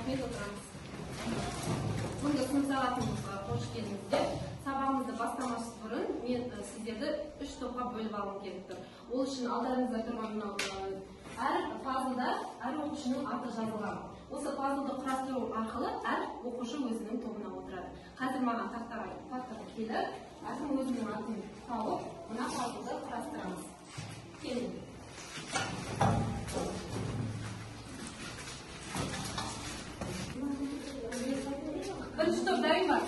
рахмет, отырамыз. Бүгінгі сын сағатымызға қош келдіңіздер. Сабағымызды бастамас бұрын мен сіздерді 3 топқа бөліп алғым келіп тұр. Ол үшін алдарыңызда тұрған әр пазлда әр оқушының аты жазылған. Осы пазлды құрастыру арқылы әр оқушы өзінің тобына отырады. Қазір маған тақтаға келіп, әркім өзінің атын тауып, мына пазлды құрастырамыз. Келin. Birinchi top dayım var.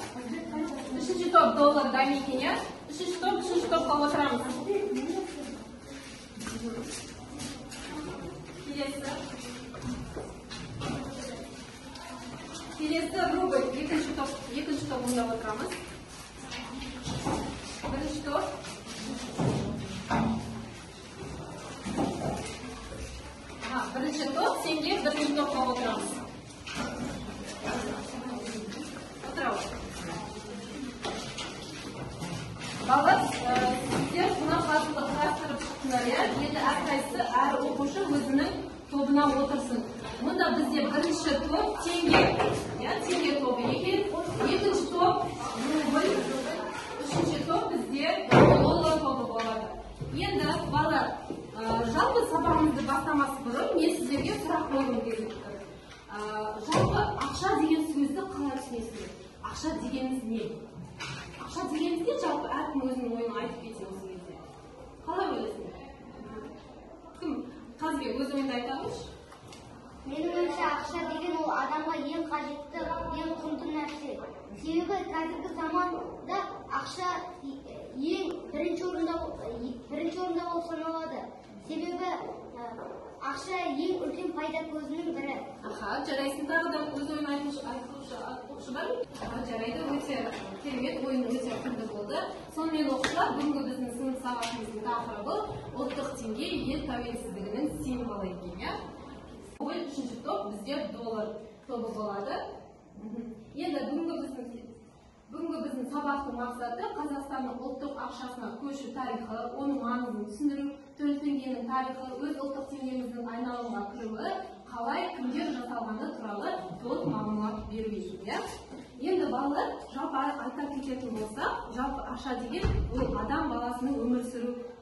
Üçüncü top dollar dayım ekan ya. Üçüncü topga o'tiramiz. Kelesi rubl. Ikkinchi top bunda o'tiramiz. Birinchi top. Birinchi top, senga birinchi topga o'tiramiz. O'tiramiz. Ballar, sizlar buni fazla qarashtirib chiqdinglar ya. Endi arkaysi har o'quvchi o'zining to'buna o'tirsin. Bunda bizga birinchi top tenga, ya tenga to'pi ekan. Ikkinchi top rubl, uchinchi top bizga dollar to'pi bo'ladi. Endi ballar, жалпы сабағымызды бастамас бұрын мен сіздерге сұрақ қойғым келіп тұр. Жалпы ақша деген сөзді қалай түсінесіздер? Ақша дегеніміз не? Ақша дегеніміз не? Жалпы әркім өзінің ойын айтып кетсе осы кезде. Қалай ойлайсыңдар? Кім? Қазбек, өз ойыңды айта қойшы. Менің ойымша ақша деген ол адамға ең қажетті, ең құнды нәрсе. Себебі қазіргі заманда ақша ең бірінші орында болып саналады. Себебі ақша ең үлкен пайда көзінің бірі. Жарайсың, тағы да өз ойын айтушы бар ма? Жарайды, өте керемет, ойын өте құнды болды. Сонымен оқушылар, бүгінгі біздің сынып сағатымыздың тақырыбы ұлттық теңге ел тәуелсіздігінің символы екен. Үшінші топ бізде доллар тобы болады. Енді бүгінгі біздің сабақтың мақсаты Қазақстанның ұлттық ақшасына көшу тарихы, оның маңызын түсіндіру, төл теңгенің тарихы, өз ұлттық теңгеміздің айналымға кіруі, қалай кімдер жасалғаны туралы толық мағлұмат беру екен. Енді балалар, жалпы айта кететін болса, жалпы ақша деген ол адам баласының өмір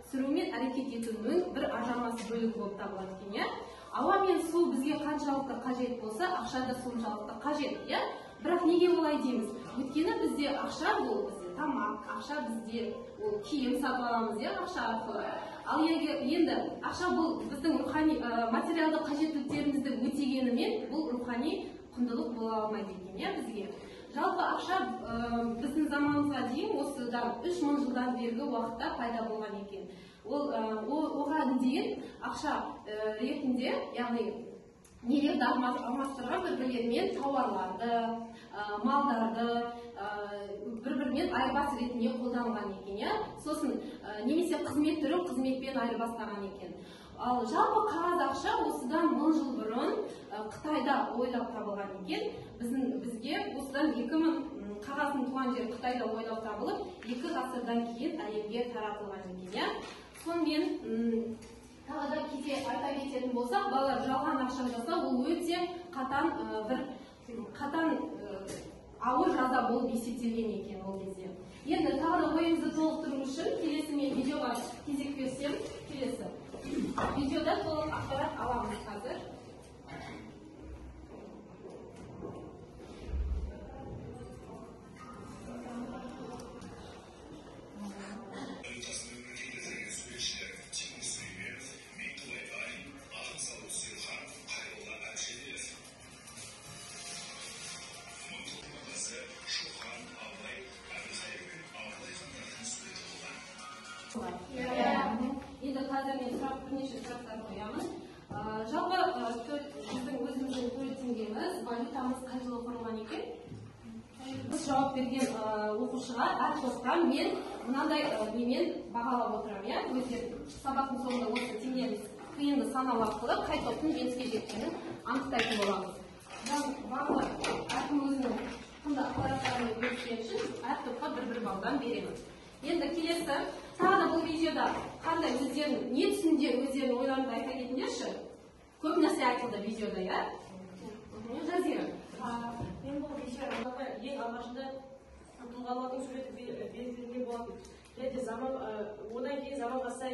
сүру мен әрекет етуінің бір ажырамас бөлігі болып табылады екен. Ауа мен су бізге қаншалықты қажет болса, ақша да соншалықты қажет, иә? Бірақ неге олай дейміз? Өйткені бізде ақша бұл бізде тамақ, ақша бізде киім сатып аламыз, иә, ақша арқылы. Ал енді ақша бұл біздің рухани материалдық қажеттіліктерімізді өтегенімен бұл рухани құндылық бола алмайды екен, иә, бізге. Жалпы ақша біздің заманымызға дейін осыдан 3000 жылдан бергі уақытта пайда болған екен. Оған дейін ақша ретінде, яғни нелерді алмастырған бір-бірлерімен тауарларды, малдарды бір-бірімен айырбас ретінде қолданған екен. Сосын немесе қызмет түрі қызметпен айырбастаған екен. Ал жалпы қағаз ақша осыдан 1000 жыл бұрын Қытайда ойлап табылған екен. Бізге осыдан 2000 қағаздың туған жері Қытайда ойлап табылып, 2 ғасырдан кейін әлемге таратылған екен. Сонымен тағы да айта кететін болсақ, балалар жалған ақша жасау ол өте қатаң ауыр жаза болып есептелген екен ол кезде. Енді тағы да ойымызды толықтыру үшін келесі мен видеоға кезек берсем, келесі видеода толық ақпарат аламыз қазір. Енді қазір мен бірнеше сұрақтар қоямын. Жалпы біздің өзіміздің төл теңгеміз, валютамыз қай жылы құрылған екен? Біз жауап берген оқушыға әр топқа мен мынандай немен бағалап отырамын. Өздерін сабақтың соңында осы теңгеміз қиынды санау арқылы қай топтың жеңіске жеткенін анықтайтын боламыз. Балалар әркім өзінің құнды ақпараттарымен бөліскені үшін әр топқа бір балдан береміз. Енді келесі, тағы да бұл видеода қандай өздерін, не түсінде өздерін ойларында айта кетіңдерші? Көп нәрсе айтылды видеода, я? Жазира. тұлғалардың суреті белгіленген болатын. Және одан кейін заманға сай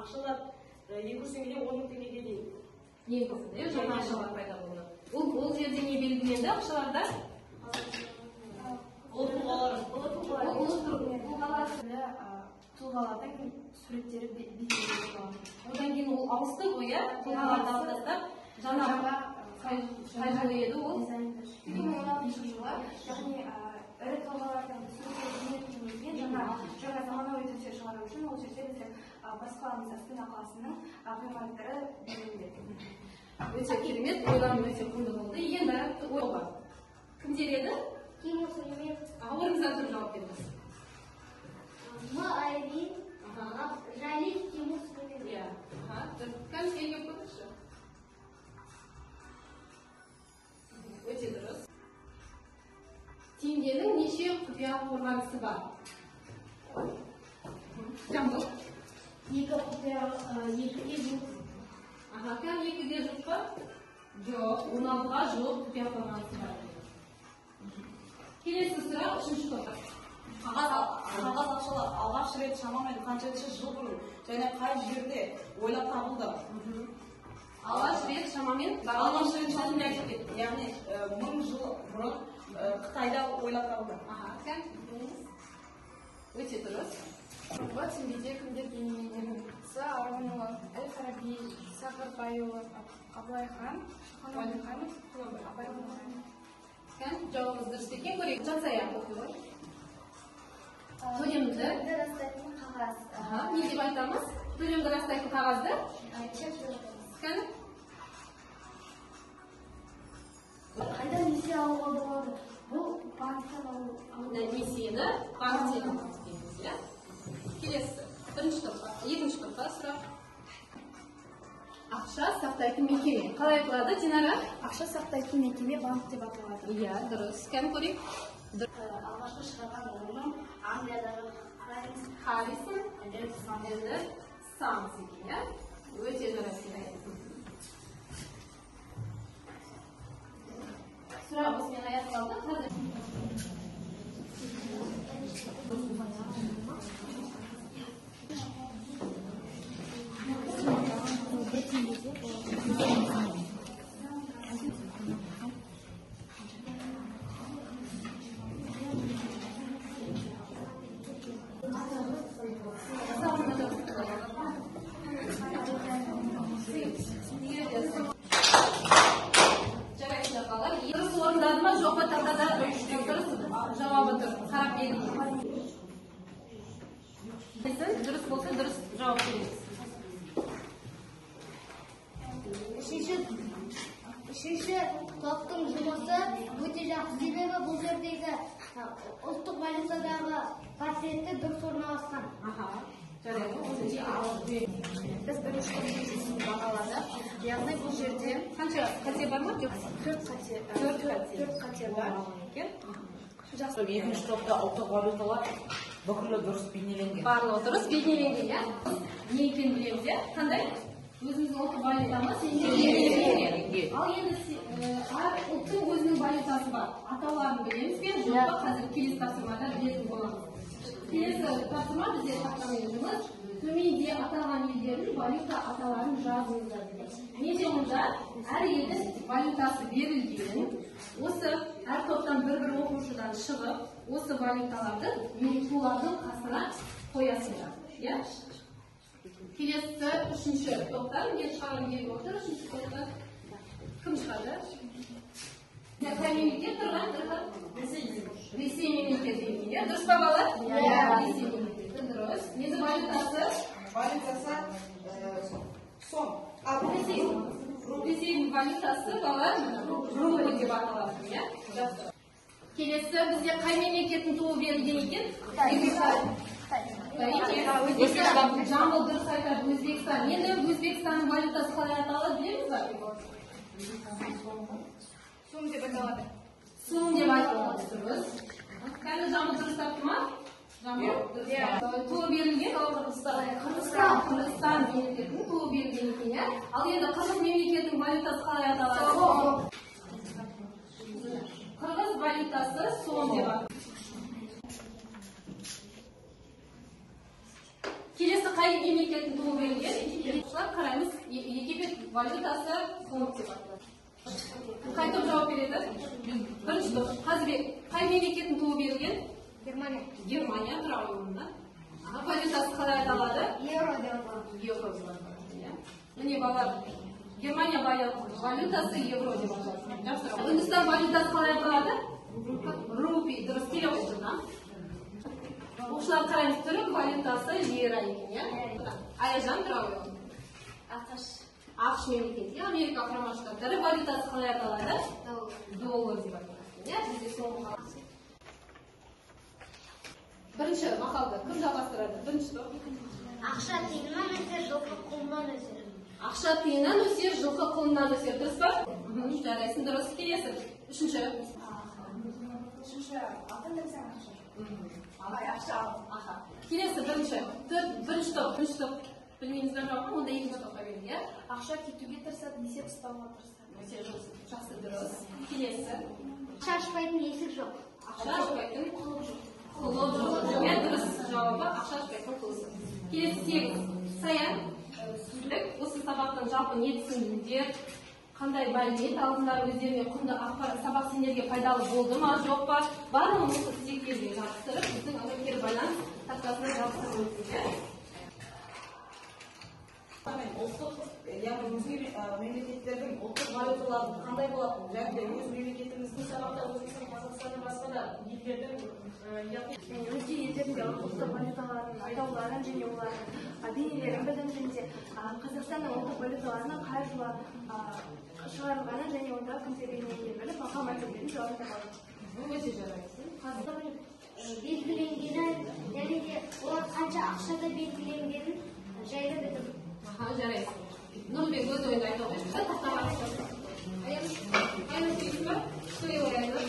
ақшалар 200 теңгеден 10 000 теңгеге дейін. Енгізілді, жаңа ақшалар пайда болды. Ол жерде не белгіленді ақшаларда? Ол тұлғалардың суреттері бейнеленген болады. Одан кейін ол ауысты ғой, иә? Тұлғаларды алып тастап, жаңа қай жылы еді ол? 2016 жылы, яғни ірі тұлғалардың суреттері бейнеленген жаңа заманауи түрде шығару үшін ол жерде біздің бас қаламыз Астана қаласының ғимараттары белгіленген. Өте керемет, ойлану өте құнды болды. Енді ой бар. Кімдер еді? Тимур Сүлейменов, Орныңыздан тұрып жауап беріңіз. Айрин, Жалил, Тимур Сүлейменов. Иә. Кәміске келіп көріңізші. Өте дұрыс. Теңгенің неше құпия қорғанысы бар? Жамбыл. 2 құпия, 2-ге жуық. Кәм 2-ге жуық па? Жоқ, 16-ға жуық құпия қорғанысы бар. Келесі сұрақ, үшінші топтар. қағаз ақшалар алғаш рет шамамен қаншаншы жыл бұрын және қай жерде ойлап табылды? Алғаш рет шамамен Алғаш рет шамамен айтып кетті. Яғни 1000 жыл бұрын Қытайда ойлап табылды. Кәм, өте дұрыс. Бұрынғы теңгеде кімдер бейнеленген? Арғынұлы, Әл-Фараби, Сағырбайұлы, Абылайхан, Шахануалиханов, Абайұлы. Кәм, жауабыңыз дұрыс екен, көрейік. Жансая оқиғой. Төлемді растайтын қағаз. Не деп айтамыз? Төлемді растайтын қағазды? Чек жазамыз. Кәм? Қайда несие алуға болады? Бұл банктен алу. Несиені банктен алуға дейміз, иә? Келесі, бірінші топқа, екінші топқа сұрақ. Ақша сақтайтын мекеме. Қалай айтылады, Динара? Ақша сақтайтын мекеме банк деп аталады. Иә, дұрыс. Кәм көрейік? Алғашқы шығарған орным Англиядағы Харрисон, енді Самс екен, иә? Өте дұрыс. Сұрақ осымен аяқталды. Қазір жауабы тұр. Қарап берейік. Дұрыс болса, дұрыс жауап береміз. Үшінші топтың жұмысы өте жақсы, себебі бұл жердегі ұлттық валютадағы қасиеті дұрыс орналасқан. Біз бірінші жұмысын бағаладық. Яғни бұл жерде Қанша қате бар ма? 4 қате бар. Екінші топта ұлттық валюталар бүкілі дұрыс бейнеленген. Барлығы дұрыс бейнеленген, иә? Не екенін білеміз, иә? Қандай? Өзіміздің ұлттық валютамыз бейнеленген. Ал енді әр ұлттың өзінің валютасы бар. Атауларын білеміз бе? Жоқ па? Қазір келесі тапсырмада білетін боламыз. Келесі тапсырма бізде тапсырмамыз төменде аталған елдердің валюта аталарын жазыңыздар дейді. Неде мұнда әр елдің валютасы берілген, осы әр топтан бір оқушыдан шығып, осы валюталарды мерейтолардың қасына қоясыңдар. Келесі үшінші топтан, мен шығарғым келіп отыр, үшінші топтан кім шығады? Қай мемлекет тұрған? Ресей мемлекеті екен, дұрыс па балалар? Ресей мемлекеті, дұрыс. Несі валютасы? Валютасы сом. Ресейдің валютасы балалар рубль деп аталады. Келесі бізде қай мемлекеттің туы берілген екен? Жамбыл дұрыс айтады, Өзбекстан. Енді Өзбекстанның валютасы қалай аталады білеміз ба? Сом деп аталады. Сом деп айтылады, дұрыс. Кәні жамбыл дұрыс тапты ма? Туы берілген Қырғызстан мемлекетінің туы берілген екен. Ал енді Қырғыз мемлекетінің валютасы қалай аталады? Қырғыз валютасы сом деп аталады. еді? Бірінші топ. Қазыбек, қай мемлекеттің туы берілген? Германия. Германия, браво онда. Валютасы қалай аталады? Евро деп аталады. Евро деп аталады. Міне балалар, Германия валютасы евро деп аталады. Жақсы. Үндістан валютасы қалай аталады? Рупи. Дұрыс келе қойды, да? Оқушылар қараймыз, түрік валютасы лира екен, иә? Аяжан, браво. ақш мемлекеті, Америка құрама штаттары валютасы қалай аталады? Доллар деп аталады. Бізде соңғы қалады. Бірінші мақалды кім жалғастырады? Бірінші топ. Ақша тиыннан өсер, жылқы құлыннан өсер. Ақша тиыннан өсер, жылқы құлыннан өсер. Дұрыс па? Жарайсың, дұрыс. Келесі. Үшінші. алтын десең ақша. Келесі бірінші топ. Білмейміздер жоқ, онда екінші топқа берді, иә? Ақша кетуге тырысады, есеп ұстауға тырысады. Жақсы, дұрыс. Келесі. Ақша ашпайтын есік жоқ. Ақша ашпайтын құлып жоқ. Құлып жоқ. Дұрыс жауабы ақша ашпайтын құлысы. Келесі 8. Саян, түсіндік. Осы сабақтың жалпы не түсіндіңдер? Қандай мәлімет алдыңдар, өздеріне құнды ақпарат, сабақ сендерге пайдалы болды ма, жоқ па? Барлығын осы стикерге жабыстырып, біздің ыңғайкер байланыс тақтасына жабыстырып өтіңдер. Ұлттық, яғни өзге мемлекеттердің ұлттық валюталары қандай болатын? Және өз мемлекетіміздің сабақта Өзбекстан, Қазақстанның басқа да елдердің Өзге елдерінде ұлттық валюталардың атауларын және олардың бейнелерін білдіргенде Қазақстанның ұлттық валюталарының қай жылы шығарылғанын және онда кімдер бейнелерін біліп мақал мәтелдерін жауап табады. Өте жарайсың. Белгіленгені, және де олар қанша ақшада белгіленгенін жайлы білдірді. Жарайсың. Нұрбек өз ойында айта қойшы. Тақтаға ашады. Аян сөйлейді ма? Сөйлей ойайды.